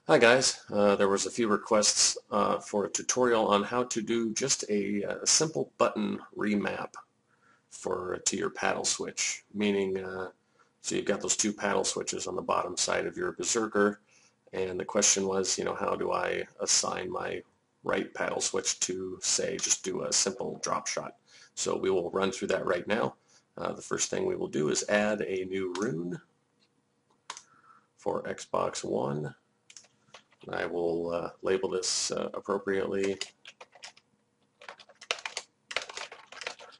Hi guys, there was a few requests for a tutorial on how to do just a simple button remap to your paddle switch, meaning so you've got those two paddle switches on the bottom side of your Berserker, and the question was, how do I assign my right paddle switch to, say, just do a simple drop shot? So we will run through that right now. The first thing we will do is add a new rune for XBOX One. I will label this appropriately.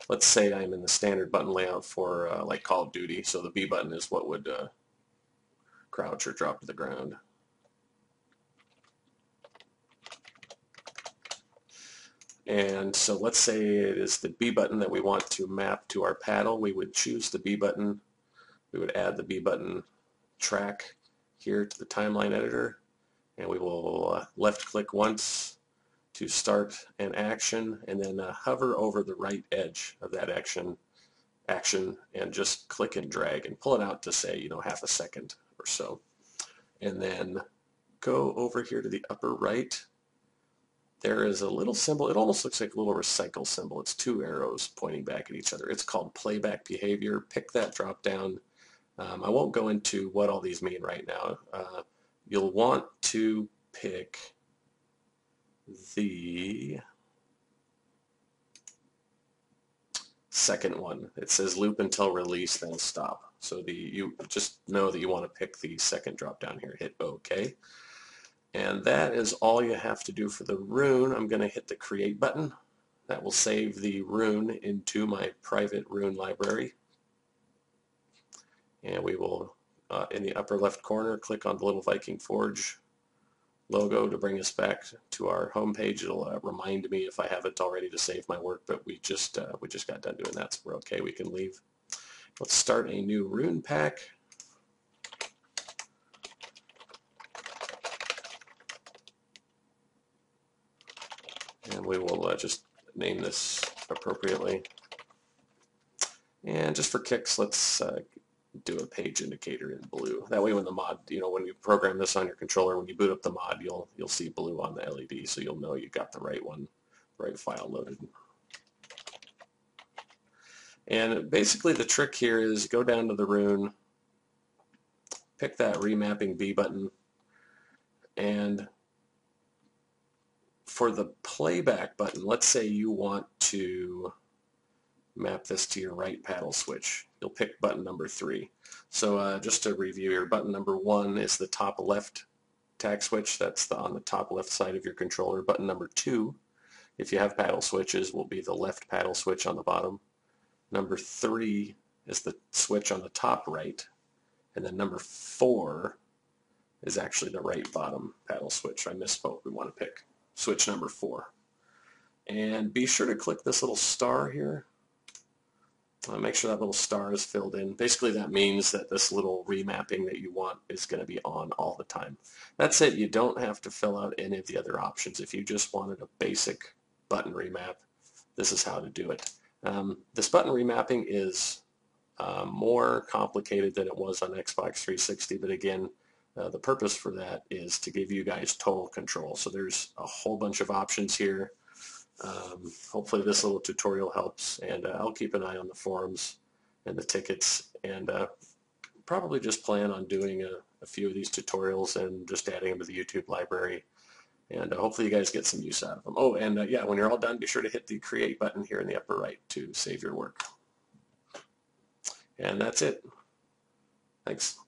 Let's say I'm in the standard button layout for like Call of Duty, so the B button is what would crouch or drop to the ground. And so let's say it is the B button that we want to map to our paddle. We would choose the B button. We would add the B button track here to the timeline editor. And we will left click once to start an action, and then hover over the right edge of that action and just click and drag and pull it out to, say, half a second or so. And then go over here to the upper right. There is a little symbol. It almost looks like a little recycle symbol. It's two arrows pointing back at each other. It's called playback behavior. Pick that drop down. I won't go into what all these mean right now. You'll want to pick the second one. It says loop until release, then stop. So you just know that you want to pick the second drop down here. Hit OK. And that is all you have to do for the rune. I'm going to hit the create button. That will save the rune into my private rune library. And we will in the upper left corner, click on the little Viking Forge logo to bring us back to our home page. It'll remind me if I haven't already to save my work, but we just got done doing that, so we're okay. We can leave. Let's start a new rune pack. And we will just name this appropriately. And just for kicks, let's do a page indicator in blue. That way when the mod, when you program this on your controller, when you boot up the mod, you'll see blue on the LED, so you'll know you got the right one, right file loaded. And basically the trick here is go down to the rune, pick that remapping B button, and for the playback button, let's say you want to map this to your right paddle switch. You'll pick button number 3. So just to review, your button number 1 is the top left tag switch. That's on the top left side of your controller. Button number 2, if you have paddle switches, will be the left paddle switch on the bottom. Number 3 is the switch on the top right. And then number 4 is actually the right bottom paddle switch. I misspoke. We want to pick switch number 4. And be sure to click this little star here. Make sure that little star is filled in. Basically that means that this little remapping that you want is going to be on all the time. That's it. You don't have to fill out any of the other options. If you just wanted a basic button remap, this is how to do it. This button remapping is more complicated than it was on Xbox 360, but again, the purpose for that is to give you guys total control. So there's a whole bunch of options here. Hopefully this little tutorial helps, and I'll keep an eye on the forums and the tickets, and probably just plan on doing a few of these tutorials and just adding them to the YouTube library, and hopefully you guys get some use out of them. Oh, and yeah, when you're all done, be sure to hit the create button here in the upper right to save your work. And that's it. Thanks.